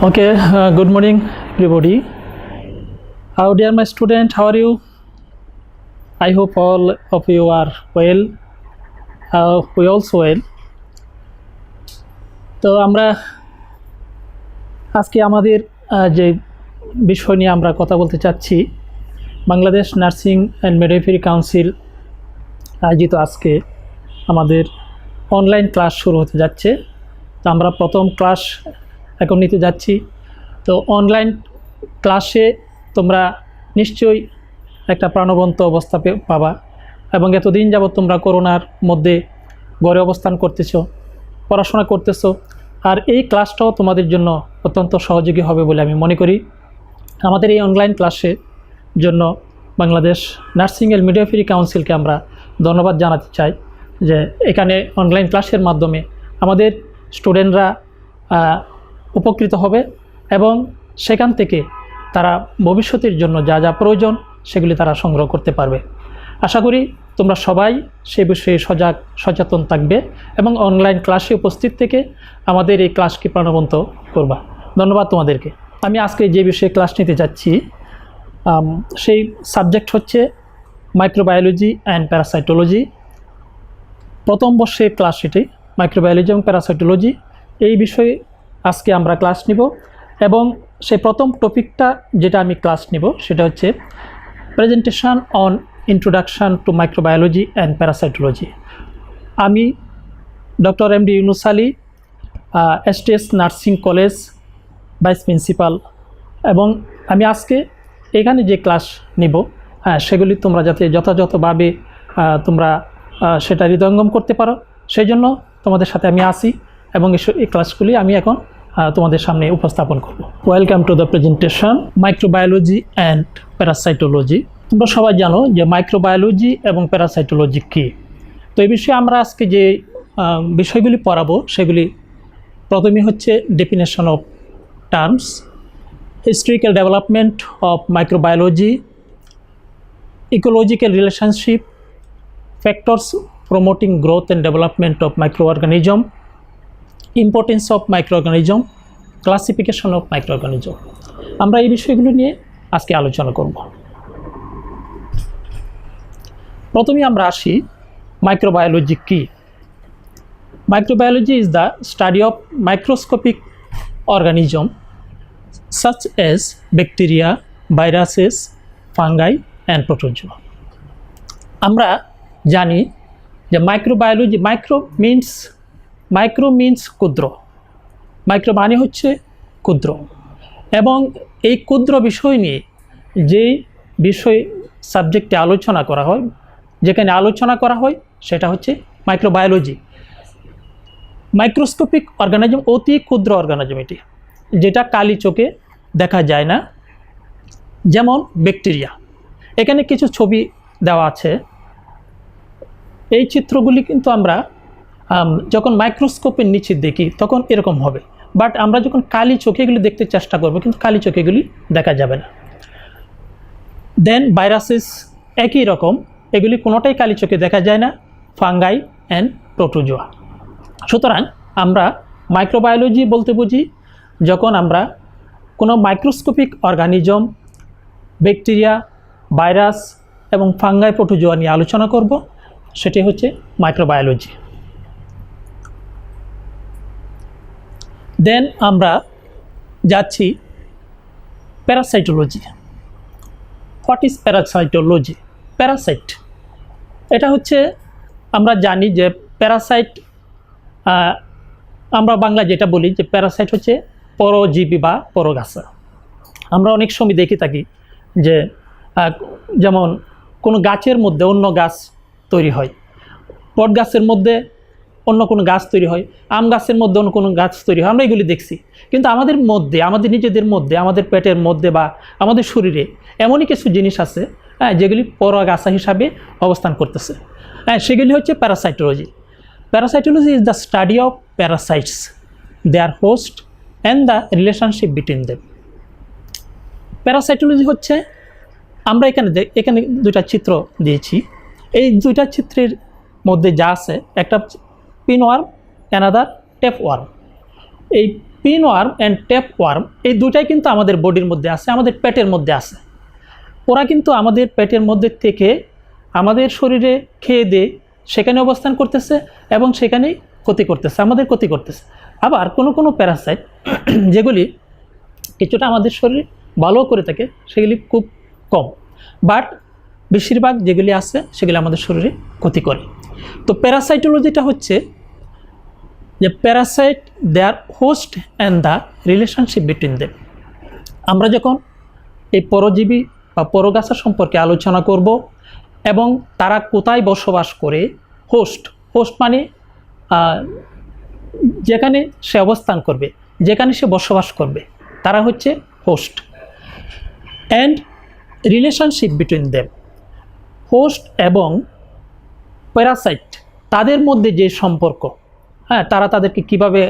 Okay, good morning, everybody. How dear my student, how are you? I hope all of you are well. We also well. তো আমরা আজকে আমাদের যে বিষয় নিয়ে আমরা কথা বলতে চাচ্ছি, Bangladesh nursing and midwifery council আয়োজিত আজকে আমাদের অনলাইন ক্লাস শুরু হতে যাচ্ছে। তো আমরা প্রথম ক্লাস এখন নিতে যাচ্ছি। তো অনলাইন ক্লাসে তোমরা নিশ্চয়ই একটা প্রাণবন্ত অবস্থা পাবা এবং এতদিন যাবত তোমরা করোনার মধ্যে ঘরে অবস্থান করতেছো, পড়াশোনা করতেছো, আর এই ক্লাসটাও তোমাদের জন্য অত্যন্ত সহযোগী হবে বলে আমি মনে করি। আমাদের এই অনলাইন ক্লাসের জন্য বাংলাদেশ নার্সিং অ্যান্ড মিডওয়াইফারি কাউন্সিলকে আমরা ধন্যবাদ জানাতে চাই যে এখানে অনলাইন ক্লাসের মাধ্যমে আমাদের স্টুডেন্টরা উপকৃত হবে এবং সেখান থেকে তারা ভবিষ্যতের জন্য যা যা প্রয়োজন সেগুলি তারা সংগ্রহ করতে পারবে। আশা করি তোমরা সবাই সে বিষয়ে সচেতন থাকবে এবং অনলাইন ক্লাসে উপস্থিত থেকে আমাদের এই ক্লাসকে প্রাণবন্ত করবা। ধন্যবাদ তোমাদেরকে। আমি আজকে যে বিষয়ে ক্লাস নিতে যাচ্ছি সেই সাবজেক্ট হচ্ছে মাইক্রোবায়োলজি অ্যান্ড প্যারাসাইটোলজি। প্রথম বর্ষের ক্লাস এটি, মাইক্রোবায়োলজি এবং প্যারাসাইটোলজি। এই বিষয়ে আজকে আমরা ক্লাস নিব এবং সেই প্রথম টপিকটা যেটা আমি ক্লাস নিব সেটা হচ্ছে presentation on introduction to microbiology and parasitology. আমি doctor MD Yunus Ali, STS nursing college vice principal, এবং আমি আজকে এখানে যে ক্লাস নিব সেগুলি তোমরা যাতে যথাযথভাবে তোমরা সেটা হৃদয়ঙ্গম করতে পারো সেই জন্য তোমাদের সাথে আমি আসি এবং এই ক্লাসগুলি আমি এখন তোমাদের সামনে উপস্থাপন করব। Welcome to the presentation microbiology and parasitology. তোমরা সবাই জানো যে মাইক্রোবায়োলজি এবং প্যারাসাইটোলজি কী। তো এই বিষয়ে আমরা আজকে যে বিষয়গুলি পড়াবো সেগুলি প্রথমে হচ্ছে definition of terms, historical development of microbiology, ecological relationship, factors promoting growth and development of microorganism, importance of microorganism, classification of microorganism. আমরা এই বিষয়গুলো নিয়ে আজকে আলোচনা করব। প্রথমে আমরা আসি মাইক্রোবায়োলজি কী। Microbiology is the study of microscopic organisms such as bacteria, viruses, fungi and protozoa. আমরা জানি যে মাইক্রোবায়োলজি, মাইক্রো মিনস ক্ষুদ্র, মাইক্রো মানে হচ্ছে ক্ষুদ্র, এবং এই ক্ষুদ্র বিষয় নিয়ে যেই বিষয় সাবজেক্টে আলোচনা করা হয়, যেখানে আলোচনা করা হয় সেটা হচ্ছে মাইক্রোবায়োলজি। মাইক্রোস্কোপিক অর্গানিজম অতি ক্ষুদ্র অর্গানিজম, এটি যেটা কালি চোখে দেখা যায় না, যেমন ব্যাকটেরিয়া। এখানে কিছু ছবি দেওয়া আছে, এই চিত্রগুলি কিন্তু আমরা যখন মাইক্রোস্কোপের নিচে দেখি তখন এরকম হবে, বাট আমরা যখন কালি চোখে এগুলি দেখতে চেষ্টা করব কিন্তু কালি চোখে এগুলি দেখা যাবে না। দেন ভাইরাসেস একই রকম, এগুলি কোনোটাই কালি চোখে দেখা যায় না, ফাঙ্গাই অ্যান্ড প্রোটোজোয়া। সুতরাং আমরা মাইক্রোবায়োলজি বলতে বুঝি যখন আমরা কোনো মাইক্রোস্কোপিক অর্গানিজম, ব্যাকটেরিয়া, ভাইরাস এবং ফাঙ্গাই, প্রোটোজোয়া নিয়ে আলোচনা করব, সেটি হচ্ছে মাইক্রোবায়োলজি। দেন আমরা যাচ্ছি parasitology. What is parasitology? Parasite এটা হচ্ছে, আমরা জানি যে প্যারাসাইট, আমরা বাংলা যেটা বলি যে প্যারাসাইট হচ্ছে পরজীবী বা পরগাছা। আমরা অনেক সময় দেখে থাকি যে যেমন কোনো গাছের মধ্যে অন্য গাছ তৈরি হয়, বট গাছের মধ্যে অন্য কোনো গাছ তৈরি হয়, আম গাছের মধ্যে অন্য কোনো গাছ তৈরি হয়, আমরা এগুলি দেখছি। কিন্তু আমাদের মধ্যে, আমাদের নিজেদের মধ্যে, আমাদের পেটের মধ্যে বা আমাদের শরীরে এমনই কিছু জিনিস আছে যেগুলি পরগাছা হিসাবে অবস্থান করতেছে, সেগুলি হচ্ছে parasitology. Parasitology is the study of parasites, their host and the relationship between them. Parasitology হচ্ছে, আমরা এখানে দুইটা চিত্র দিয়েছি, এই দুইটা চিত্রের মধ্যে যা আছে, একটা পিনওয়ার্ম, অ্যানাদার টেপওয়ার্ম। এই pinworm and tapeworm এই দুটাই কিন্তু আমাদের বডির মধ্যে আছে, আমাদের পেটের মধ্যে আছে। ওরা কিন্তু আমাদের পেটের মধ্যে থেকে আমাদের শরীরে খেয়ে দিয়ে সেখানে অবস্থান করতেছে এবং সেখানেই ক্ষতি করতেছে, আমাদের ক্ষতি করতেছে। আবার কোনো কোনো প্যারাসাইট যেগুলি কিছুটা আমাদের শরীরে ভালো করে থাকে সেগুলি খুব কম, বাট বেশিরভাগ যেগুলি আছে সেগুলি আমাদের শরীরে ক্ষতি করে। তো প্যারাসাইটোলজিটা হচ্ছে যে parasite their host and the relationship between them. আমরা যখন এই পরজীবী বা পরগাছা সম্পর্কে আলোচনা করব এবং তারা কোথায় বসবাস করে, হোস্ট মানে যেখানে সে অবস্থান করবে, যেখানে সে বসবাস করবে, তারা হচ্ছে host. And relationship between them, host এবং প্যারাসাইট তাদের মধ্যে যে সম্পর্ক, হ্যাঁ, তারা তাদেরকে কীভাবে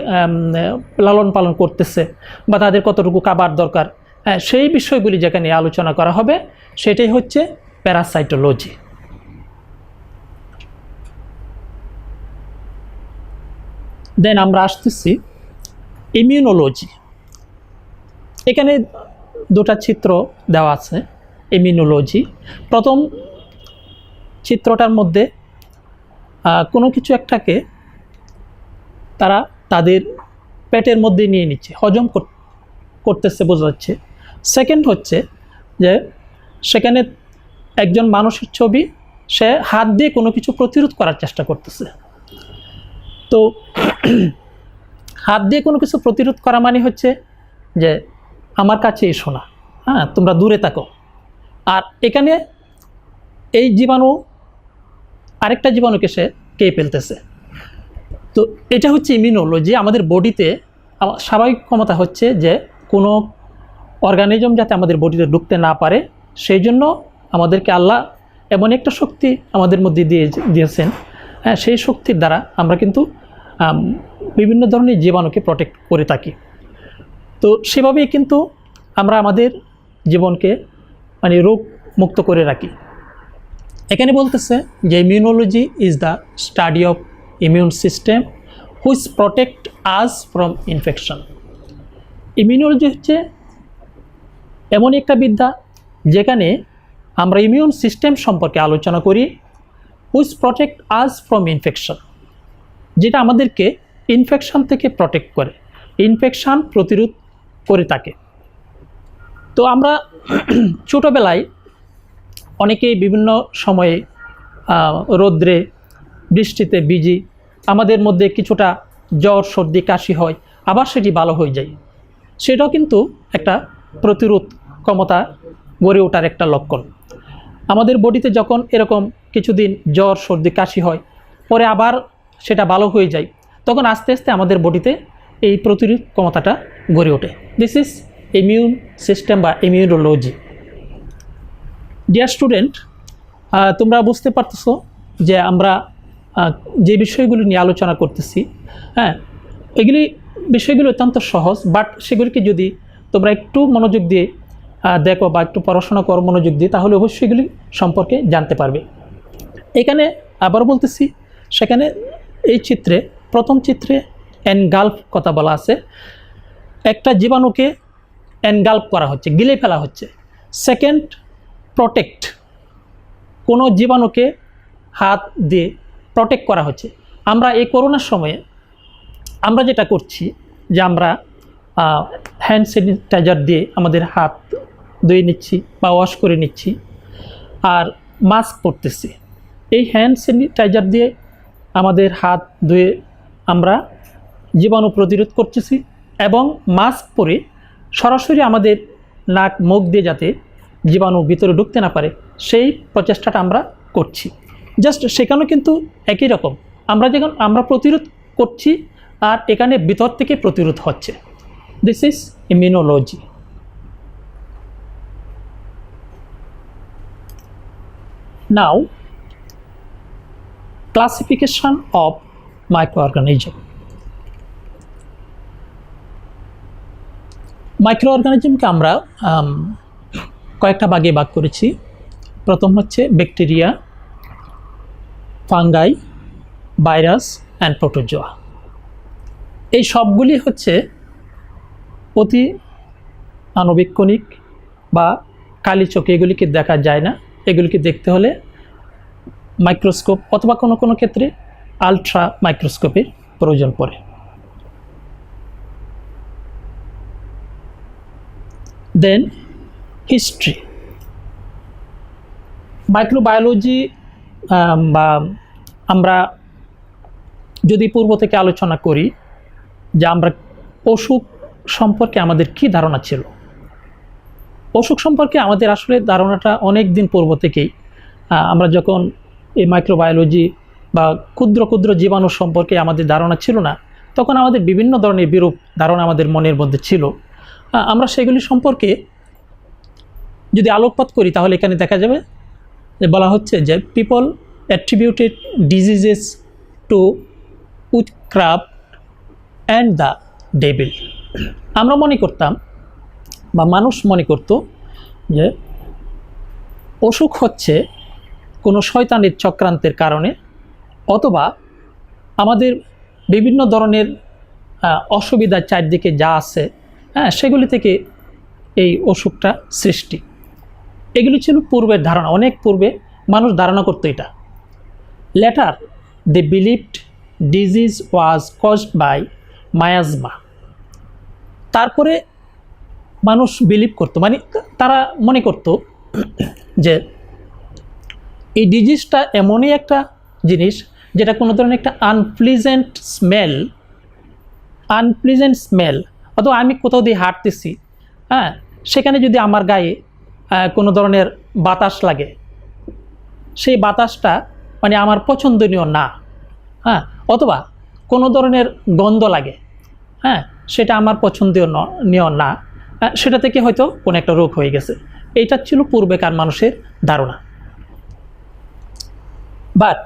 লালন পালন করতেছে বা তাদের কতটুকু খাবার দরকার, হ্যাঁ, সেই বিষয়গুলি যেখানে আলোচনা করা হবে সেটাই হচ্ছে প্যারাসাইটোলজি। দেন আমরা আসতেছি ইমিউনোলজি। এখানে দুটা চিত্র দেওয়া আছে ইমিউনোলজি। প্রথম চিত্রটার মধ্যে কোনো কিছু একটাকে তারা তাদের পেটের মধ্যে নিয়ে নিচ্ছে, হজম করতেছে বোঝা যাচ্ছে। সেকেন্ড হচ্ছে যে সেখানে একজন মানুষের ছবি, সে হাত দিয়ে কোনো কিছু প্রতিরোধ করার চেষ্টা করতেছে। তো হাত দিয়ে কোনো কিছু প্রতিরোধ করা মানে হচ্ছে যে আমার কাছে এসো না, হ্যাঁ, তোমরা দূরে থাকো। আর এখানে এই জীবাণু আরেকটা জীবাণুকে সে খেয়ে ফেলতেছে। তো এটা হচ্ছে ইমিউনোলজি। আমাদের বডিতে স্বাভাবিক ক্ষমতা হচ্ছে যে কোনো অর্গানিজম যাতে আমাদের বডিতে ঢুকতে না পারে, সেই জন্য আমাদেরকে আল্লাহ এমন একটা শক্তি আমাদের মধ্যে দিয়েছেন, হ্যাঁ, সেই শক্তির দ্বারা আমরা কিন্তু বিভিন্ন ধরনের জীবাণুকে প্রোটেক্ট করে থাকি। তো সেভাবেই কিন্তু আমরা আমাদের জীবনকে মানে রোগ মুক্ত করে রাখি। এখানে বলতেছে যে immunology is the study of immune system which protect us from infection. Immunology হচ্ছে এমন একটা বিদ্যা যেখানে আমরা ইমিউন সিস্টেম সম্পর্কে আলোচনা করি, which protect us from infection, যেটা আমাদেরকে ইনফেকশন থেকে প্রোটেক্ট করে, ইনফেকশন প্রতিরোধ করে থাকে। তো আমরা ছোটোবেলায় অনেকেই বিভিন্ন সময়ে রৌদ্রে বৃষ্টিতে ভিজি, আমাদের মধ্যে কিছুটা জ্বর সর্দি কাশি হয়, আবার সেটি ভালো হয়ে যায়। সেটাও কিন্তু একটা প্রতিরোধ ক্ষমতা গড়ে ওঠার একটা লক্ষণ। আমাদের বডিতে যখন এরকম কিছুদিন জ্বর সর্দি কাশি হয়, পরে আবার সেটা ভালো হয়ে যায়, তখন আস্তে আস্তে আমাদের বডিতে এই প্রতিরোধ ক্ষমতাটা গড়ে ওঠে। দিস ইজ ইমিউন সিস্টেম বা ইমিউনোলজি। ডিয়ার স্টুডেন্ট, তোমরা বুঝতে পারতেছো যে আমরা যে বিষয়গুলি নিয়ে আলোচনা করতেছি, হ্যাঁ, এগুলি বিষয়গুলো অত্যন্ত সহজ, বাট সেগুলিকে যদি তোমরা একটু মনোযোগ দিয়ে দেখো বা একটু পড়াশোনা করো মনোযোগ দিয়ে, তাহলে অবশ্যই এগুলি সম্পর্কে জানতে পারবে। এখানে আবার বলতেছি, সেখানে এই চিত্রে প্রথম চিত্রে এনগাল্ফ কথা বলা আছে, একটা জীবাণুকে এনগাল্ফ করা হচ্ছে, গিলে ফেলা হচ্ছে। সেকেন্ড, প্রোটেক্ট, কোনো জীবাণুকে হাত দিয়ে প্রোটেক্ট করা হচ্ছে। আমরা এই করোনার সময়ে আমরা যেটা করছি যে আমরা হ্যান্ড স্যানিটাইজার দিয়ে আমাদের হাত ধুয়ে নিচ্ছি বা ওয়াশ করে নিচ্ছি, আর মাস্ক পরতেছি। এই হ্যান্ড স্যানিটাইজার দিয়ে আমাদের হাত ধুয়ে আমরা জীবাণু প্রতিরোধ করতেছি এবং মাস্ক পরে সরাসরি আমাদের নাক মুখ দিয়ে যাতে জীবাণু ভিতরে ঢুকতে না পারে সেই প্রচেষ্টাটা আমরা করছি। জাস্ট সেখানেও কিন্তু একই রকম, আমরা প্রতিরোধ করছি আর এখানে ভিতর থেকে প্রতিরোধ হচ্ছে। This is immunology. Now classification of microorganism. মাইক্রোঅর্গানিজমকে আমরা কয়েকটা ভাগে ভাগ করেছি। প্রথম হচ্ছে bacteria, fungi, virus and protozoa. এই সবগুলি হচ্ছে অতি আণুবীক্ষণিক বা কালি চোখে এগুলিকে দেখা যায় না। এগুলিকে দেখতে হলে মাইক্রোস্কোপ অথবা কোনো কোনো ক্ষেত্রে আলট্রা মাইক্রোস্কোপের প্রয়োজন পড়ে। দেন হিস্ট্রি। মাইক্রোবায়োলজি বা আমরা যদি পূর্ব থেকে আলোচনা করি যে আমরা অসুখ সম্পর্কে আমাদের কি ধারণা ছিল। অসুখ সম্পর্কে আমাদের আসলে ধারণাটা অনেক দিন পূর্ব থেকেই, আমরা যখন এই মাইক্রোবায়োলজি বা ক্ষুদ্র ক্ষুদ্র জীবাণু সম্পর্কে আমাদের ধারণা ছিল না, তখন আমাদের বিভিন্ন ধরনের বিরূপ ধারণা আমাদের মনের মধ্যে ছিল। আমরা সেগুলি সম্পর্কে যদি আলোকপাত করি তাহলে এখানে দেখা যাবে যে বলা হচ্ছে যে people attributed diseases to witchcraft and the devil. আমরা মনে করতাম বা মানুষ মনে করত যে অসুখ হচ্ছে কোনো শয়তানের চক্রান্তের কারণে, অথবা আমাদের বিভিন্ন ধরনের অসুবিধা চারদিকে যা আছে সেগুলি থেকে এই অসুখটা সৃষ্টি। এগুলি ছিল পূর্বের ধারণা, অনেক পূর্বে মানুষ ধারণা করতো এটা। Later they believed disease was caused by miasma. তারপরে মানুষ বিলিভ করতো, মানে তারা মনে করতো যে এই ডিজিজটা এমনই একটা জিনিস যেটা কোনো ধরনের একটা আনপ্লিজেন্ট স্মেল, অথবা আমি কোথাও দিয়ে হাঁটতেছি, সেখানে যদি আমার গায়ে কোনো ধরনের বাতাস লাগে, সেই বাতাসটা মানে আমার পছন্দনীয় না, অথবা কোনো ধরনের গন্ধ লাগে, সেটা আমার পছন্দনীয় না, সেটা থেকে হয়তো কোনো একটা রোগ হয়ে গেছে। এইটা ছিল পূর্বেকার মানুষের ধারণা। But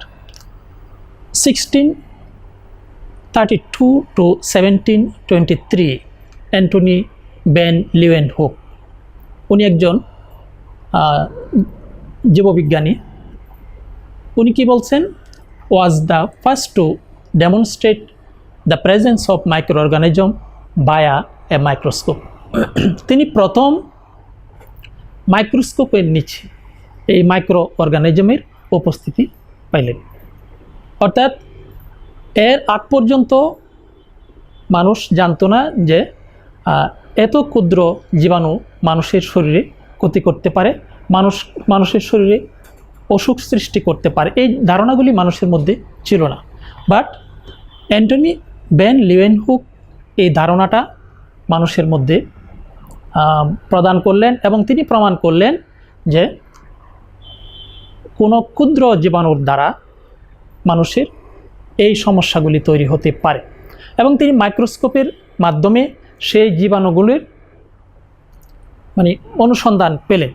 1632 to 1723 Antonie van Leeuwenhoek, উনি একজন জীববিজ্ঞানী। উনি কি বলছেন? Was the first to demonstrate the presence of microorganism via a microscope. তিনি প্রথম মাইক্রোস্কোপের নিচে এই মাইক্রো অর্গানিজমের উপস্থিতি পাইলেন। অর্থাৎ এর আগ পর্যন্ত মানুষ জানতো না যে এত ক্ষুদ্র জীবাণু মানুষের শরীরে ক্ষতি করতে পারে, মানুষের শরীরে অসুখ সৃষ্টি করতে পারে। এই ধারণাগুলি মানুষের মধ্যে ছিল না। বাট অ্যান্টনি ভ্যান লিউয়েনহুক এই ধারণাটা মানুষের মধ্যে প্রদান করলেন এবং তিনি প্রমাণ করলেন যে কোনো ক্ষুদ্র জীবাণুর দ্বারা মানুষের এই সমস্যাগুলি তৈরি হতে পারে, এবং তিনি মাইক্রোস্কোপের মাধ্যমে সেই জীবাণুগুলির মানে অনুসন্ধান পেলেন।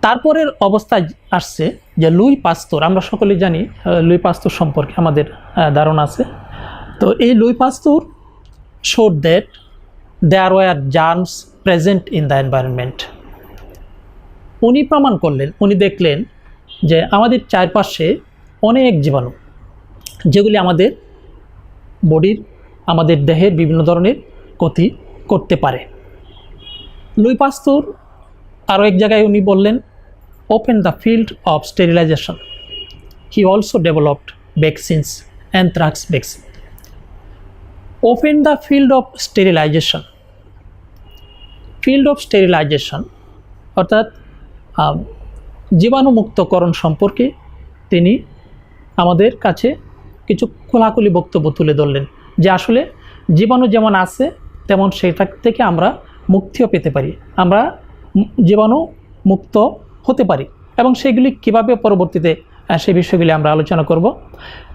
তারপরের অবস্থায় আসছে যে লুই পাস্তুর। আমরা সকলে জানি লুই পাস্তুর সম্পর্কে আমাদের ধারণা আছে। তো এই Luis পাস্তুর showed that there were germs present in the environment. উনি প্রমাণ করলেন, উনি দেখলেন যে আমাদের চারপাশে অনেক জীবাণু, যেগুলি আমাদের বডির, আমাদের দেহের বিভিন্ন ধরনের ক্ষতি করতে পারে। লুই পাস্তুর আরও এক জায়গায় উনি বললেন, open the field of sterilisation. He also developed vaccines, anthrax vaccine. Open the field of sterilisation. Field of sterilisation অর্থাৎ জীবাণুমুক্তকরণ সম্পর্কে তিনি আমাদের কাছে কিছু খোলাখুলি বক্তব্য তুলে ধরলেন যে আসলে জীবাণু যেমন আছে তেমন সেটা থেকে আমরা মুক্তিও পেতে পারি, আমরা জীবাণু মুক্ত হতে পারি, এবং সেগুলি কীভাবে পরবর্তীতে সেই বিষয়গুলি আমরা আলোচনা করব।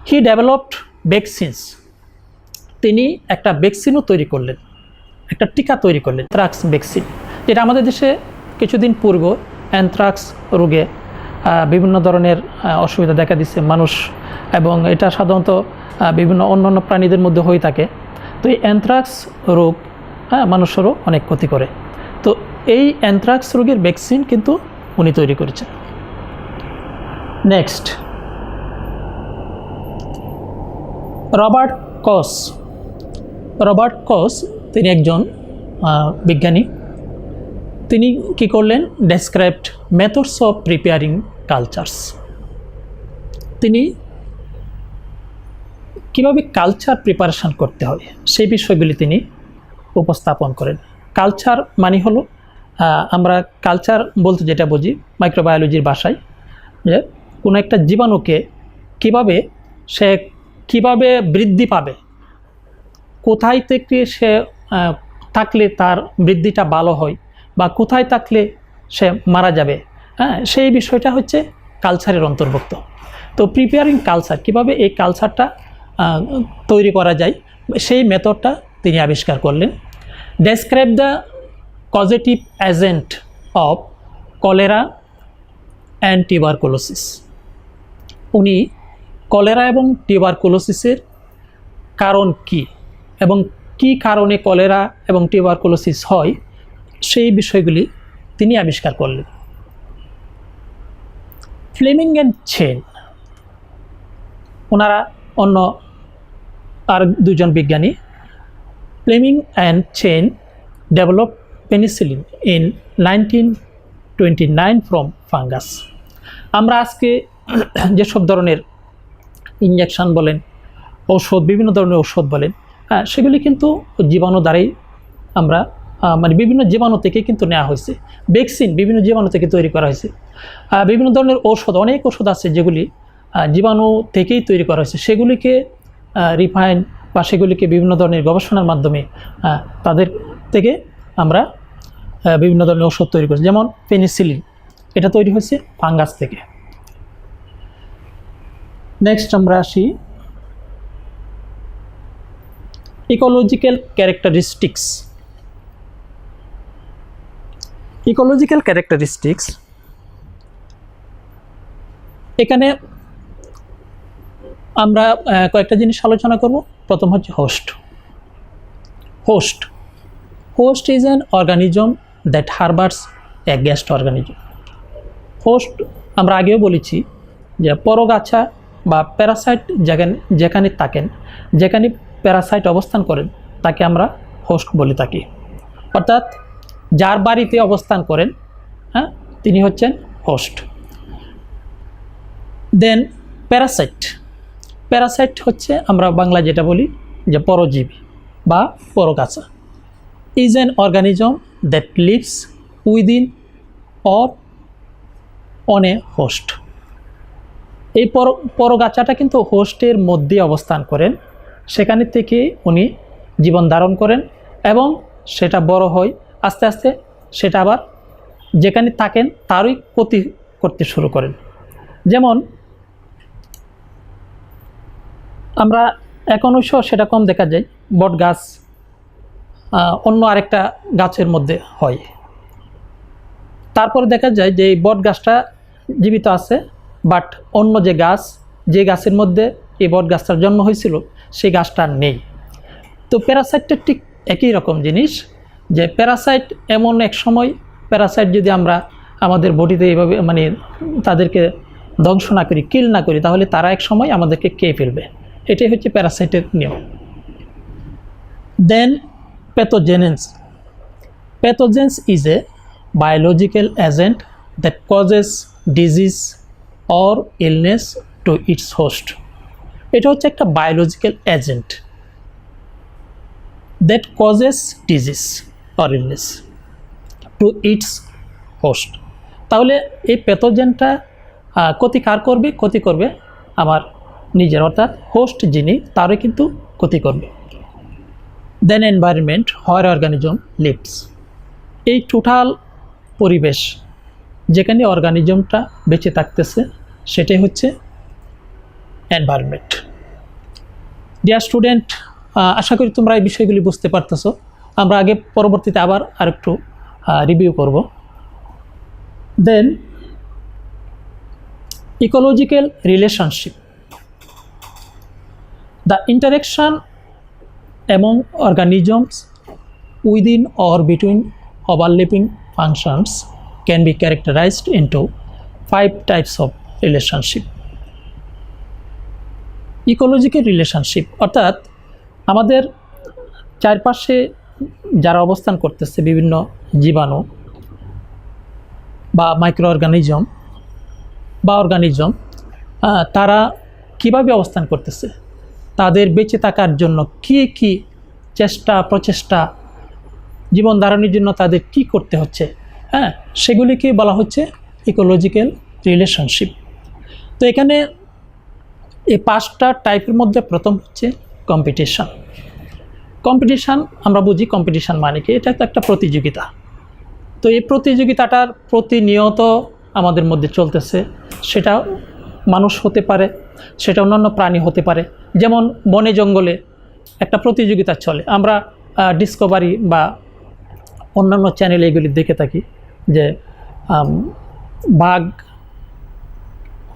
হি ডেভেলপড ভ্যাকসিনস। তিনি একটা ভ্যাকসিনও তৈরি করলেন, একটা টিকা তৈরি করলেন, অ্যানথ্রাক্স ভ্যাকসিন, যেটা আমাদের দেশে কিছুদিন পূর্বে অ্যানথ্রাক্স রোগে বিভিন্ন ধরনের অসুবিধা দেখা দিচ্ছে মানুষ, এবং এটা সাধারণত বিভিন্ন অন্যান্য প্রাণীদের মধ্যে হয়ে থাকে। তো এই অ্যানথ্রাক্স রোগ মানুষেরও অনেক ক্ষতি করে। তো এই অ্যানথ্রাক্স রোগের ভ্যাকসিন কিন্তু উনি তৈরি করেছেন। নেক্সট, রবার্ট কস। রবার্ট কস তিনি একজন বিজ্ঞানী। তিনি কি করলেন, described methods of preparing cultures. তিনি কীভাবে কালচার প্রিপারেশন করতে হয় সেই বিষয়গুলি তিনি উপস্থাপন করেন। কালচার মানে হলো, আমরা কালচার বলতে যেটা বুঝি মাইক্রোবায়োলজির ভাষায়, যে কোনো একটা জীবাণুকে কিভাবে বৃদ্ধি পাবে, কোথায় থেকে সে থাকলে তার বৃদ্ধিটা ভালো হয় বা কোথায় থাকলে সে মারা যাবে, সেই বিষয়টা হচ্ছে কালচারের অন্তর্ভুক্ত। তো প্রিপেয়ারিং কালচার, কীভাবে এই কালচারটা তৈরি করা যায় সেই মেথডটা তিনি আবিষ্কার করলেন। Describe the causative agent of cholera and tuberculosis. উনি কলেরা এবং টিউবারকুলোসিসের কারণ কি এবং কি কারণে কলেরা এবং টিউবারকুলোসিস হয় সেই বিষয়গুলি তিনি আবিষ্কার করলেন। ফ্লেমিং অ্যান্ড চেন, ওনারা অন্য আর দুজন বিজ্ঞানী, Fleming and Chain develop penicillin in 1929 from fungus. আমরা আজকে যেসব ধরনের ইঞ্জেকশন বলেন, ঔষধ, বিভিন্ন ধরনের ঔষধ বলেন, সেগুলি কিন্তু জীবাণু দ্বারাই আমরা মানে বিভিন্ন জীবাণু থেকে কিন্তু নেওয়া হয়েছে। ভ্যাকসিন বিভিন্ন জীবাণু থেকে তৈরি করা হয়েছে। বিভিন্ন ধরনের ঔষধ, অনেক ওষুধ আছে যেগুলি জীবাণু থেকেই তৈরি করা হয়েছে। সেগুলিকে রিফাইন বা সেগুলিকে বিভিন্ন ধরনের গবেষণার মাধ্যমে তাদের থেকে আমরা বিভিন্ন ধরনের ওষুধ তৈরি করছি। যেমন পেনিসিলিন, এটা তৈরি হয়েছে ফাঙ্গাস থেকে। নেক্সট আমরা আসি ইকোলজিক্যাল ক্যারেক্টারিস্টিক্স। ইকোলজিক্যাল ক্যারেক্টারিস্টিক্স, এখানে আমরা কয়েকটা জিনিস আলোচনা করব। প্রথম হচ্ছে host. Host is an organism that harbours a guest organism. Host আমরা আগেও বলেছি যে পরগাছা বা প্যারাসাইট যেখানে থাকেন, যেখানে প্যারাসাইট অবস্থান করেন তাকে আমরা হোস্ট বলে থাকি। অর্থাৎ যার বাড়িতে অবস্থান করেন তিনি হচ্ছেন হোস্ট। দেন প্যারাসাইট হচ্ছে আমরা বাংলা যেটা বলি যে পরজীবী বা পরগাছা। Is an organism that lives within or on a host. এই পরগাছাটা কিন্তু হোস্টের মধ্যে অবস্থান করেন, সেখানে থেকে উনি জীবন ধারণ করেন এবং সেটা বড় হয়, আস্তে আস্তে সেটা আবার যেখানে থাকেন তারই ক্ষতি করতে শুরু করেন। যেমন আমরা এখন অবশ্য সেটা কম দেখা যায়, বট গাছ অন্য আরেকটা গাছের মধ্যে হয়, তারপরে দেখা যায় যে এই বট গাছটা জীবিত আছে, বাট অন্য যে গাছের মধ্যে এই বট গাছটার জন্ম হয়েছিল সেই গাছটা নেই। তো প্যারাসাইটটা ঠিক একই রকম জিনিস, যে প্যারাসাইট এমন এক সময়, প্যারাসাইট যদি আমরা আমাদের বডিতে এইভাবে মানে তাদেরকে ধ্বংস না করি, কিল না করি, তাহলে তারা এক সময় আমাদেরকে খেয়ে ফেলবে। এটাই হচ্ছে প্যারাসাইটের নিয়ম। Then pathogens is a biological agent that causes disease or illness to its host. এটা হচ্ছে একটা biological agent that causes disease or illness to its host. তাহলে এই প্যাথোজেনটা ক্ষতি করবে আমার নিজের, অর্থাৎ হোস্ট যিনি তারই কিন্তু ক্ষতি করবে। দেন এনভায়রনমেন্ট হোয়ার অর্গানিজম লিভস, এই টোটাল পরিবেশ যেখানে অর্গানিজমটা বেঁচে থাকতেছে সেটাই হচ্ছে এনভায়রনমেন্ট। ডিয়ার স্টুডেন্ট, আশা করি তোমরা এই বিষয়গুলি বুঝতে পারতেছো। আমরা পরবর্তীতে আবার আরেকটু রিভিউ করব। Then ecological relationship, the interaction among organisms within or between overlapping functions can be characterized into 5 types of relationship. Ecological relationship অর্থাৎ আমাদের চারপাশে যারা অবস্থান করতেছে, বিভিন্ন জীবাণু বা মাইক্রো অর্গানিজম বা অর্গানিজম, তারা কিভাবে অবস্থান করতেছে, তাদের বেঁচে থাকার জন্য কি কি চেষ্টা প্রচেষ্টা, জীবন ধারণের জন্য তাদের কি করতে হচ্ছে, সেগুলিকে বলা হচ্ছে ইকোলজিক্যাল রিলেশনশিপ। তো এখানে এই 5টা টাইপের মধ্যে প্রথম হচ্ছে কম্পিটিশান। কম্পিটিশান আমরা বুঝি, কম্পিটিশান মানে কি, এটা তো একটা প্রতিযোগিতা। তো এই প্রতিযোগিতাটার প্রতিনিয়ত আমাদের মধ্যে চলতেছে। সেটা মানুষ হতে পারে, সেটা অন্যান্য প্রাণী হতে পারে। যেমন বনে জঙ্গলে একটা প্রতিযোগিতা চলে, আমরা ডিসকভারি বা অন্যান্য চ্যানেলে এগুলি দেখে থাকি যে বাঘ,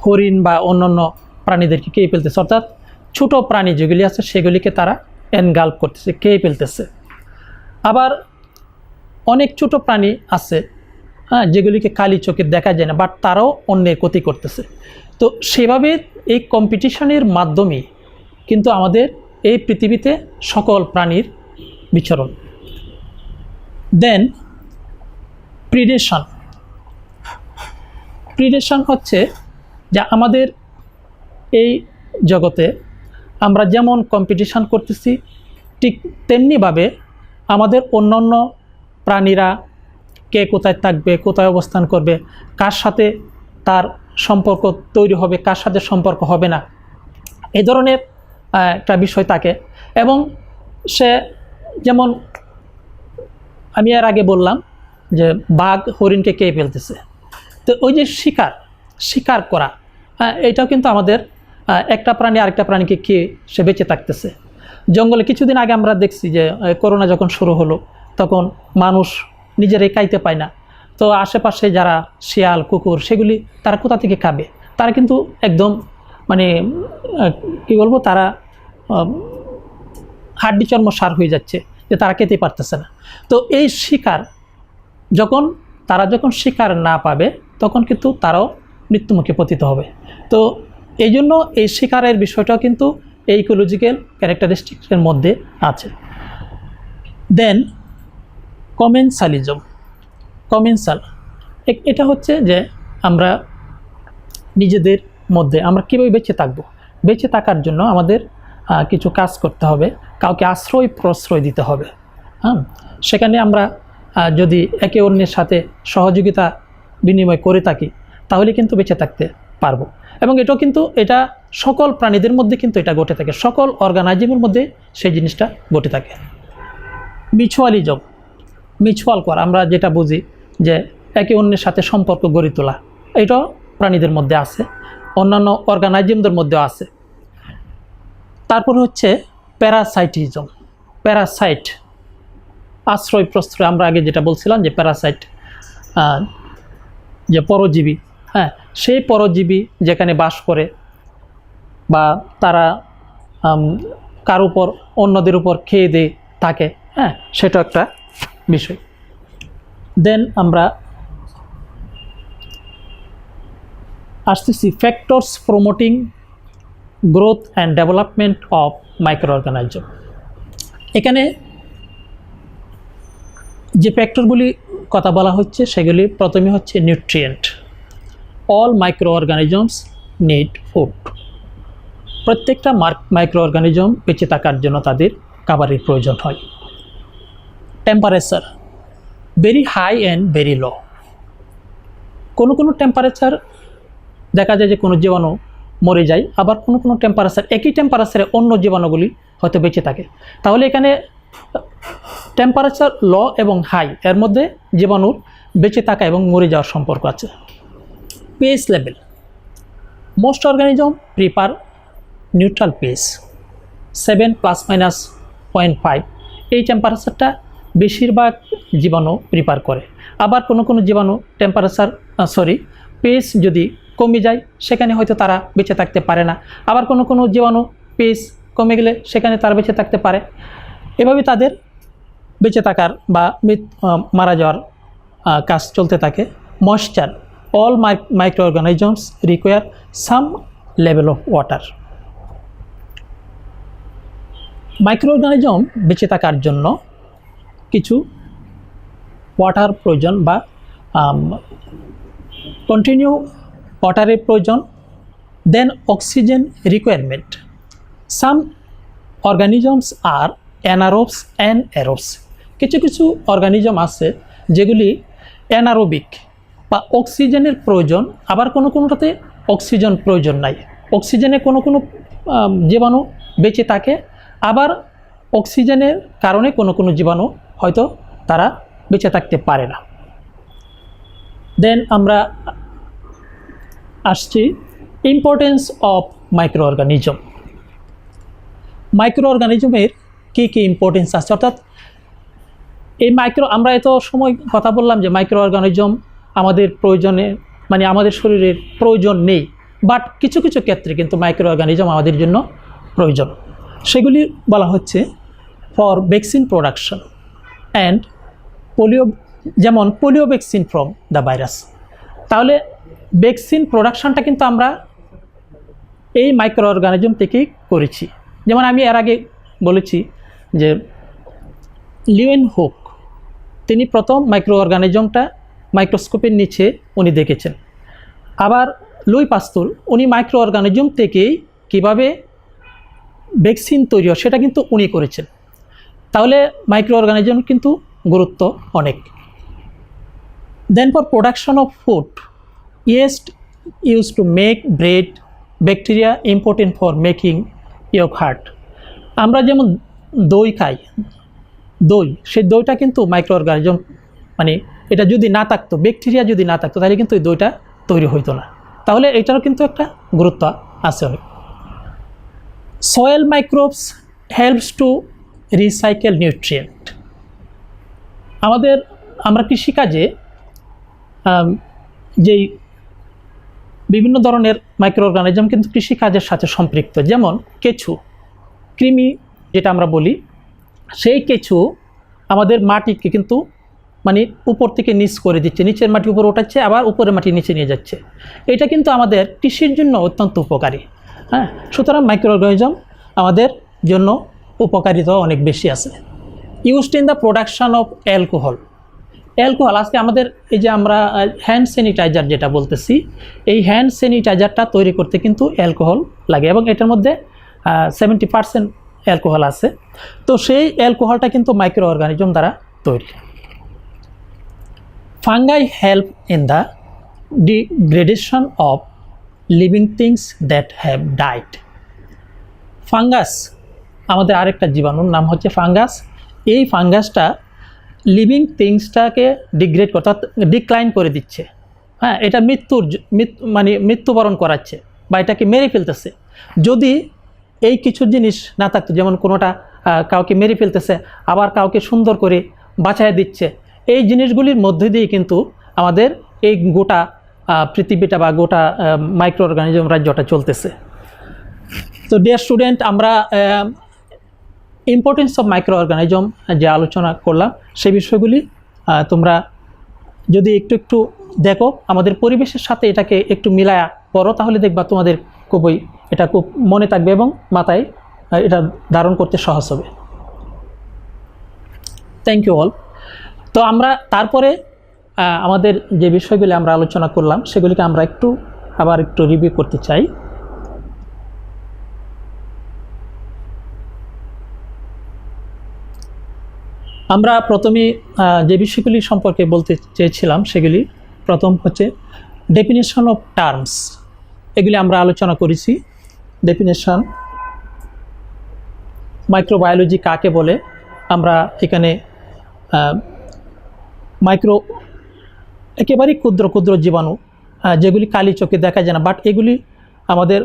হরিণ বা অন্যান্য প্রাণীদেরকে খেয়ে ফেলতেছে, অর্থাৎ ছোটো প্রাণী যেগুলি আছে সেগুলিকে তারা এনগাল্প করতেছে, খেয়ে ফেলতেছে। আবার অনেক ছোট প্রাণী আছে যেগুলিকে কালি চোখে দেখা যায় না, বাট তারাও অন্যের ক্ষতি করতেছে। তো সেভাবে এই কম্পিটিশনের মাধ্যমে কিন্তু আমাদের এই পৃথিবীতে সকল প্রাণীর বিচরণ। দেন প্রিডেশন। প্রিডেশন হচ্ছে যে আমাদের এই জগতে আমরা যেমন কম্পিটিশন করতেছি, ঠিক তেমনিভাবে আমাদের অন্যান্য প্রাণীরা কে কোথায় থাকবে, কোথায় অবস্থান করবে, কার সাথে তার সম্পর্ক তৈরি হবে, কার সাথে সম্পর্ক হবে না, এই ধরনের একটা বিষয় থাকে। এবং সে যেমন আমি এর আগে বললাম যে বাঘ হরিণকে খেয়ে ফেলতেছে, তো ওই যে শিকার করা, এটাও কিন্তু আমাদের একটা প্রাণী আরেকটা প্রাণীকে খেয়ে সে বেঁচে থাকতেছে। জঙ্গলে কিছুদিন আগে আমরা দেখছি যে করোনা যখন শুরু হলো, তখন মানুষ নিজেরাই খাইতে পায় না, তো আশেপাশে যারা শিয়াল কুকুর সেগুলি তারা কোথা থেকে খাবে, তারা কিন্তু একদম মানে কি বলবো, তারা হাড্ডি চর্ম সার হয়ে যাচ্ছে, যে তারা খেতে পারতেছে না। তো এই তারা যখন শিকার না পাবে তখন কিন্তু তারাও মৃত্যুমুখে পতিত হবে। তো এই জন্য এই শিকারের বিষয়টাও কিন্তু এই ইকোলজিক্যাল ক্যারেক্টারিস্টিক্সের মধ্যে আছে। দেন কমেন্সালিজম। এটা হচ্ছে যে আমরা নিজেদের মধ্যে আমরা কীভাবে বেঁচে থাকবো, বেঁচে থাকার জন্য আমাদের কিছু কাজ করতে হবে, কাউকে আশ্রয় প্রশ্রয় দিতে হবে। সেখানে আমরা যদি একে অন্যের সাথে সহযোগিতা বিনিময় করে থাকি তাহলে কিন্তু বেঁচে থাকতে পারবো। এবং এটা সকল প্রাণীদের মধ্যে কিন্তু এটা ঘটে থাকে, সকল অর্গানাইজমের মধ্যে সেই জিনিসটা ঘটে থাকে। মিউচুয়াল করা, আমরা যেটা বুঝি যে একে অন্যের সাথে সম্পর্ক গড়ে তোলা, এটাও প্রাণীদের মধ্যে আছে, অন্যান্য অর্গানাইজমদের মধ্যেও আছে। তারপর হচ্ছে প্যারাসাইটিজম। প্যারাসাইট, আশ্রয় প্রশ্রয়, আমরা আগে যেটা বলছিলাম যে প্যারাসাইট যে পরজীবী, সেই পরজীবী যেখানে বাস করে বা তারা কার উপর অন্যদের উপর খেয়ে দিয়ে থাকে, সেটা একটা বিষয়। দেন আমরা আসতেছি factors promoting growth and development of microorganism. এখানে যে ফ্যাক্টরগুলি কথা বলা হচ্ছে সেগুলি প্রথমে হচ্ছে nutrient. All microorganisms need food. প্রত্যেকটা মাইক্রো অর্গানিজম বেঁচে থাকার জন্য তাদের খাবারের প্রয়োজন হয়। Temperature very high and very low. কোনো টেম্পারেচার দেখা যায় যে কোনো জীবাণু মরে যায়, আবার কোনো টেম্পারেচার, একই টেম্পারেচারে অন্য জীবাণুগুলি হয়তো বেঁচে থাকে। তাহলে এখানে টেম্পারেচার লো এবং হাই এর মধ্যে জীবাণুর বেঁচে থাকা এবং মরে যাওয়ার সম্পর্ক আছে। pH level, most organism prefer neutral pH 7 ± 0.5। এই টেম্পারেচারটা বেশিরভাগ জীবাণু প্রিফার করে। আবার কোনো জীবাণু pH যদি কমে যায় সেখানে হয়তো তারা বেঁচে থাকতে পারে না, আবার কোনো জীবাণু pH কমে গেলে সেখানে তারা বেঁচে থাকতে পারে। এভাবে তাদের বেঁচে থাকার বা মারা যাওয়ার কাজ চলতে থাকে। Moisture, all micro organisms require some level of water. Micro organism বেঁচে থাকার জন্য কিছু ওয়াটার প্রয়োজন বা কন্টিনিউ ওয়াটারের প্রয়োজন, then oxygen requirement. Some organisms are anaerobes and aerobes. কিছু কিছু অর্গানিজম আছে যেগুলি অ্যানারোবিক বা অক্সিজেনের প্রয়োজন, আবার কোনো কোনোটাতে অক্সিজেন প্রয়োজন নাই। অক্সিজেনে কোনো কোনো জীবাণু বেঁচে থাকে, আবার অক্সিজেনের কারণে কোনো কোনো জীবাণু হয়তো তারা বেঁচে থাকতে পারে না। দেন আমরা আসছি ইম্পর্টেন্স অফ মাইক্রো অর্গানিজম। মাইক্রো অর্গানিজমের কী কী ইম্পর্টেন্স আছে, অর্থাৎ এই আমরা এত সময় কথা বললাম যে মাইক্রো অর্গানিজম আমাদের প্রয়োজনে মানে আমাদের শরীরের প্রয়োজন নেই, বাট কিছু কিছু ক্ষেত্রে কিন্তু মাইক্রো অর্গানিজম আমাদের জন্য প্রয়োজন। সেগুলি বলা হচ্ছে for vaccine production and polio, যেমন polio vaccine from the virus. তাহলে ভ্যাকসিন প্রোডাকশনটা কিন্তু আমরা এই মাইক্রো অর্গানিজম থেকেই করেছি। যেমন আমি এর আগে বলেছি যে লিওয়েন হুক তিনি প্রথম মাইক্রো অর্গানিজমটা মাইক্রোস্কোপের নিচে উনি দেখেছেন। আবার লুই পাস্তুর উনি মাইক্রো অর্গানিজম থেকেই কীভাবে ভ্যাকসিন তৈরি হয় সেটা কিন্তু উনি করেছেন। তাহলে মাইক্রো অর্গানিজম কিন্তু গুরুত্ব অনেক। Then for production of food, yeast use to make bread, bacteria important for making yoghurt. আমরা যেমন দই খাই, দই, সেই দইটা কিন্তু মাইক্রো অর্গানিজম মানে এটা যদি না থাকতো, ব্যাকটেরিয়া যদি না থাকতো তাহলে কিন্তু এই দইটা তৈরি হইতো না। তাহলে এটারও কিন্তু একটা গুরুত্ব আছে অনেক। Soil microbes helps to recycle nutrient. আমরা কৃষিকাজে যেই বিভিন্ন ধরনের মাইক্রো অর্গানিজম কিন্তু কৃষিকাজের সাথে সম্পৃক্ত। যেমন কেঁচু, কৃমি যেটা আমরা বলি, সেই কেঁচু আমাদের মাটিকে কিন্তু মানে উপর থেকে নিচ করে দিচ্ছে, নিচের মাটি উপর ওঠাচ্ছে, আবার উপরের মাটি নিচে নিয়ে যাচ্ছে। এটা কিন্তু আমাদের কৃষির জন্য অত্যন্ত উপকারী। হ্যাঁ, সুতরাং মাইক্রো অর্গানিজম আমাদের জন্য উপকারিতা অনেক বেশি আছে। Used in the production of alcohol. Alcohol আজকে আমাদের এই যে আমরা হ্যান্ড স্যানিটাইজার যেটা বলতেছি, এই হ্যান্ড স্যানিটাইজারটা তৈরি করতে কিন্তু অ্যালকোহল লাগে এবং এটার মধ্যে 70% অ্যালকোহল আছে। তো সেই অ্যালকোহলটা কিন্তু মাইক্রো অর্গানিজম দ্বারা তৈরি। Fungi help in the degradation of living things that have died. Fungus আমাদের আরেকটা জীবাণুর নাম হচ্ছে ফাঙ্গাস। এই ফাঙ্গাসটা লিভিং থিংসটাকে ডিগ্রেড করতে অর্থাৎ ডিক্লাইন করে দিচ্ছে। হ্যাঁ, এটা মৃত্যুবরণ করাচ্ছে বা এটাকে মেরে ফেলতেছে। যদি এই কিছু জিনিস না থাকতো, যেমন কোনোটা কাউকে মেরে ফেলতেছে, আবার কাউকে সুন্দর করে বাঁচায় দিচ্ছে, এই জিনিসগুলির মধ্যে দিয়ে কিন্তু আমাদের এই গোটা পৃথিবীটা বা গোটা মাইক্রো অর্গানিজম রাজ্যটা চলতেছে। তো ডিয়ার স্টুডেন্ট, আমরা ইম্পর্টেন্স অফ মাইক্রো অর্গানিজম যে আলোচনা করলাম সেই বিষয়গুলি তোমরা যদি একটু একটু দেখো, আমাদের পরিবেশের সাথে এটাকে একটু মিলায়া পড়ো, তাহলে দেখবা তোমাদের এটা খুব মনে থাকবে এবং মাথায় এটা ধারণ করতে সহজ হবে। Thank you all. তো আমরা তারপরে আমাদের যে বিষয়গুলি আমরা আলোচনা করলাম সেগুলিকে আমরা আবার একটু রিভিউ করতে চাই। আমরা প্রথমে যে বিষয়গুলি সম্পর্কে বলতে চেয়েছিলাম সেগুলি, প্রথম হচ্ছে ডেফিনেশন অফ টার্মস। এগুলি আমরা আলোচনা করেছি। ডেফিনেশন, মাইক্রোবায়োলজি কাকে বলে, আমরা এখানে একেবারেই ক্ষুদ্র ক্ষুদ্র জীবাণু যেগুলি কালি চোখে দেখা যায় না, বাট এগুলি আমাদের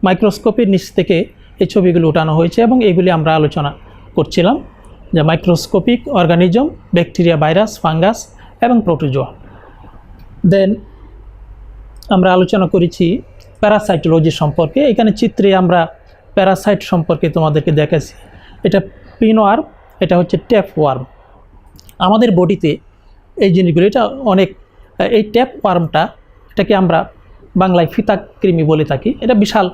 মাইক্রোস্কোপের নিচ থেকে এই ছবিগুলো উঠানো হয়েছে এবং এগুলি আমরা আলোচনা করছিলাম যে microscopic organism, bacteria, virus, fungus এবং প্রোটোজোয়া। দেন আমরা আলোচনা করেছি প্যারাসাইটোলজি সম্পর্কে। এখানে চিত্রে আমরা প্যারাসাইট সম্পর্কে তোমাদেরকে দেখাচ্ছি। এটা পিনওয়ার্ম, এটা হচ্ছে ট্যাপ ওয়ার্ম। আমাদের বডিতে এই জিনিসগুলো, এটা অনেক, এই ট্যাপ ওয়ার্মটা, এটাকে আমরা বাংলায় ফিতা কৃমি বলে থাকি, এটা বিশাল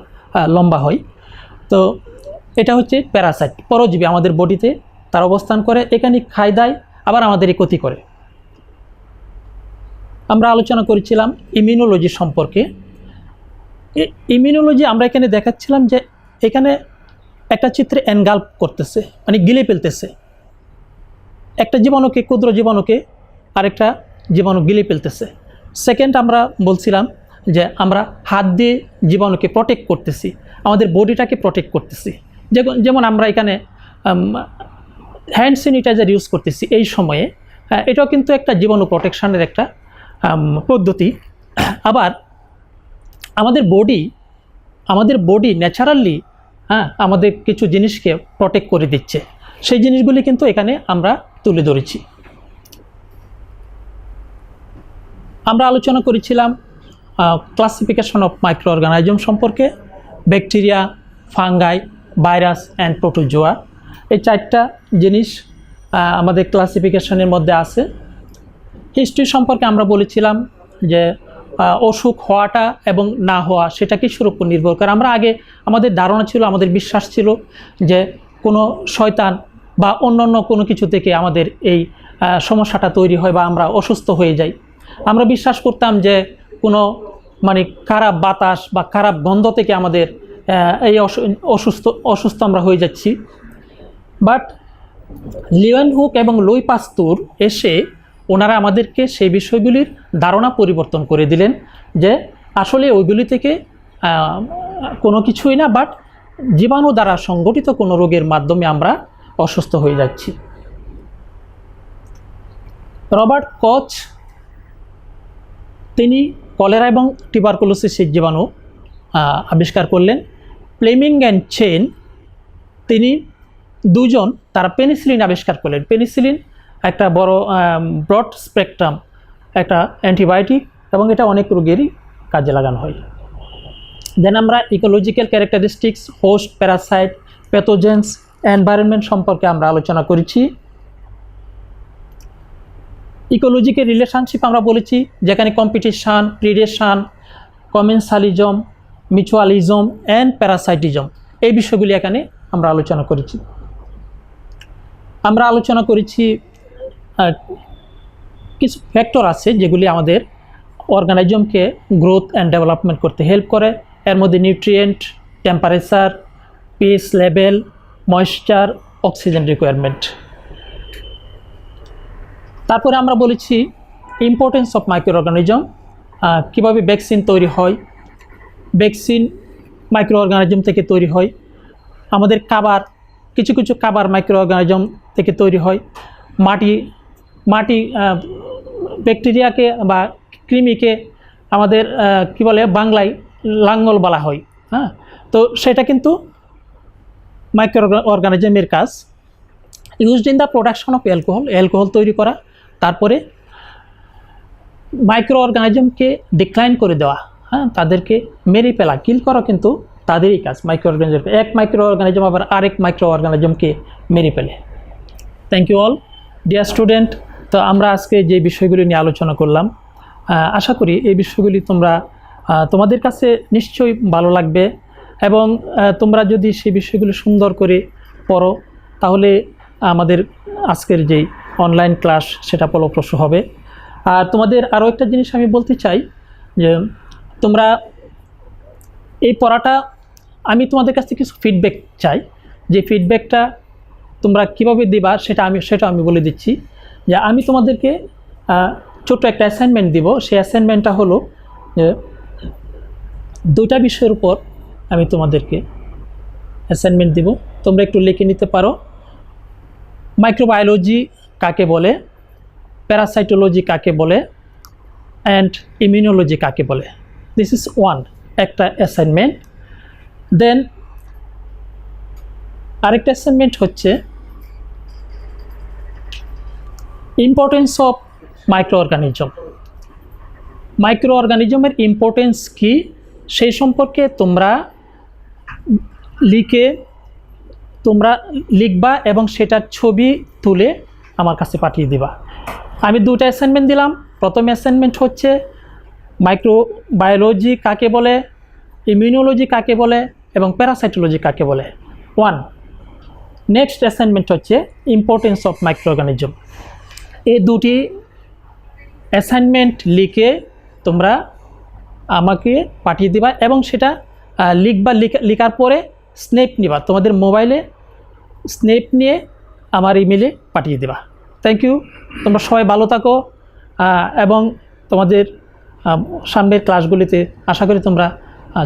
লম্বা হয়। তো এটা হচ্ছে প্যারাসাইট, পরজীবী, আমাদের বডিতে তারা অবস্থান করে, এখানে খাই দেয়, আবার আমাদেরই ক্ষতি করে। আমরা আলোচনা করেছিলাম ইমিউনোলজি সম্পর্কে। ইমিউনোলজি আমরা এখানে দেখাচ্ছিলাম যে এখানে একটা চিত্রে এনগাল্প করতেছে, মানে গিলে ফেলতেছে একটা জীবাণুকে, ক্ষুদ্র জীবাণুকে আরেকটা জীবাণু গিলে ফেলতেছে। সেকেন্ড, আমরা বলছিলাম যে আমরা হাত দিয়ে জীবাণুকে প্রোটেক্ট করতেছি, আমাদের বডিটাকে প্রোটেক্ট করতেছি। যেমন আমরা এখানে হ্যান্ড স্যানিটাইজার ইউজ করতেছি এই সময়ে, এটাও কিন্তু একটা জীবাণু প্রোটেকশানের একটা পদ্ধতি। আবার আমাদের বডি ন্যাচারালি আমাদের কিছু জিনিসকে প্রোটেক্ট করে দিচ্ছে, সেই জিনিসগুলি কিন্তু এখানে আমরা তুলে ধরেছি। আমরা আলোচনা করেছিলাম ক্লাসিফিকেশন অফ মাইক্রো অর্গানিজম সম্পর্কে, bacteria, fungi, virus and protozoa. এই 4টা জিনিস আমাদের ক্লাসিফিকেশনের মধ্যে আছে। হিস্ট্রি সম্পর্কে আমরা বলেছিলাম যে অসুখ হওয়াটা এবং না হওয়া সেটা কিসের উপর নির্ভর করে। আমরা আগে আমাদের ধারণা ছিল, আমাদের বিশ্বাস ছিল যে কোনো শয়তান বা অন্যান্য কোনো কিছু থেকে আমাদের এই সমস্যাটা তৈরি হয় বা আমরা অসুস্থ হয়ে যাই। আমরা বিশ্বাস করতাম যে কোনো মানে খারাপ বাতাস বা খারাপ গন্ধ থেকে আমাদের এই অসুস্থ আমরা হয়ে যাচ্ছি। বাট লিওয়েনহুক এবং লুই পাস্তুর এসে ওনারা আমাদেরকে সেই বিষয়গুলির ধারণা পরিবর্তন করে দিলেন যে আসলে ওইগুলি থেকে কোনো কিছুই না, বাট জীবাণু দ্বারা সংগঠিত কোনো রোগের মাধ্যমে আমরা অসুস্থ হয়ে যাচ্ছি। রবার্ট কচ তিনি কলেরা এবং টিউবারকুলোসিসের জীবাণু আবিষ্কার করলেন। ফ্লেমিং অ্যান্ড চেন তিনি দুজন তারা পেনিসিলিন আবিষ্কার করলেন। পেনিসিলিন একটা বড় ব্রড স্পেকট্রাম একটা অ্যান্টিবায়োটিক এবং এটা অনেক রোগেরই কাজে লাগানো হয়। দেন আমরা ecological characteristics, host, Parasite, pathogens, environment সম্পর্কে আমরা আলোচনা করেছি। ইকোলজিক্যাল রিলেশনশিপ আমরা বলেছি, যেখানে কম্পিটিশান, প্রিডেশন, কমেন্সালিজম, মিউচুয়ালিজম অ্যান্ড প্যারাসাইটিজম, এই বিষয়গুলি এখানে আমরা আলোচনা করেছি। আমরা আলোচনা করেছি কিছু ফ্যাক্টর আছে যেগুলি আমাদের অর্গানিজমকে গ্রোথ অ্যান্ড ডেভেলপমেন্ট করতে হেল্প করে। এর মধ্যে nutrient, temperature, pH level, moisture, oxygen requirement. তারপরে আমরা বলেছি ইম্পর্টেন্স অফ মাইক্রো অর্গানিজম, কীভাবে ভ্যাকসিন তৈরি হয়, ভ্যাকসিন মাইক্রো অর্গানিজম থেকে তৈরি হয়। আমাদের খাবার, কিছু কিছু খাবার মাইক্রো অর্গানিজম থেকে তৈরি হয়। মাটি ব্যাকটেরিয়াকে বা কৃমিকে আমাদের কি বলে বাংলায় লাঙ্গল বলা হয়। তো সেটা কিন্তু মাইক্রো অর্গানিজমের কাজ। Used in the production of alcohol তৈরি করা। তারপরে মাইক্রো অর্গানিজমকে ডিক্লাইন করে দেওয়া, তাদেরকে মেরে ফেলা, কিল করা কিন্তু তাদেরই কাজ। মাইক্রো অর্গানিজম, এক মাইক্রো অর্গানিজম আবার আরেক মাইক্রো অর্গানিজমকে মেরে ফেলে। Thank you all dear student. তো আমরা আজকে যে বিষয়গুলি নিয়ে আলোচনা করলাম, আশা করি এই বিষয়গুলি তোমাদের কাছে নিশ্চয়ই ভালো লাগবে এবং তোমরা যদি সেই বিষয়গুলি সুন্দর করে পড়ো তাহলে আমাদের আজকের যেই অনলাইন ক্লাস সেটা ফলপ্রসূ হবে। আর তোমাদের আরও একটা জিনিস আমি বলতে চাই যে তোমরা এই পড়াটা, আমি তোমাদের কাছ থেকে কিছু ফিডব্যাক চাই। যে ফিডব্যাকটা তোমরা কীভাবে দিবা সেটা আমি বলে দিচ্ছি। যে আমি তোমাদেরকে ছোট্ট একটা অ্যাসাইনমেন্ট দিব। সেই অ্যাসাইনমেন্টটা হলো যে 2টা বিষয়ের উপর আমি তোমাদেরকে অ্যাসাইনমেন্ট দিব, তোমরা একটু লিখে নিতে পারো। মাইক্রোবায়োলজি কাকে বলে, প্যারাসাইটোলজি কাকে বলে, অ্যান্ড ইমিউনোলজি কাকে বলে। দিস ইজ একটা অ্যাসাইনমেন্ট। দেন আরেকটা অ্যাসাইনমেন্ট হচ্ছে ইম্পর্টেন্স অফ মাইক্রো অর্গানিজম। মাইক্রো অর্গানিজমের ইম্পর্টেন্স কী সেই সম্পর্কে তোমরা লিখবা এবং সেটার ছবি তুলে আমার কাছে পাঠিয়ে দিবা। আমি 2টা অ্যাসাইনমেন্ট দিলাম। প্রথম অ্যাসাইনমেন্ট হচ্ছে মাইক্রোবায়োলজি কাকে বলে, ইমিউনোলজি কাকে বলে এবং প্যারাসাইটোলজি কাকে বলে। নেক্সট অ্যাসাইনমেন্ট হচ্ছে ইম্পর্টেন্স অফ মাইক্রো অর্গানিজম। এই দুটি অ্যাসাইনমেন্ট লিখে তোমরা আমাকে পাঠিয়ে দিবা এবং সেটা লেখার পরে স্ন্যাপ নিবা, তোমাদের মোবাইলে স্ন্যাপ নিয়ে আমার ইমেলে পাঠিয়ে দেবা। Thank you. তোমরা সবাই ভালো থাকো এবং তোমাদের সামনের ক্লাসগুলিতে আশা করি তোমরা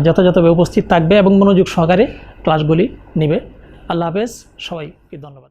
যথাযথভাবে উপস্থিত থাকবে এবং মনোযোগ সহকারে ক্লাসগুলি নেবে। আল্লাহ হাফেজ, সবাইকে ধন্যবাদ।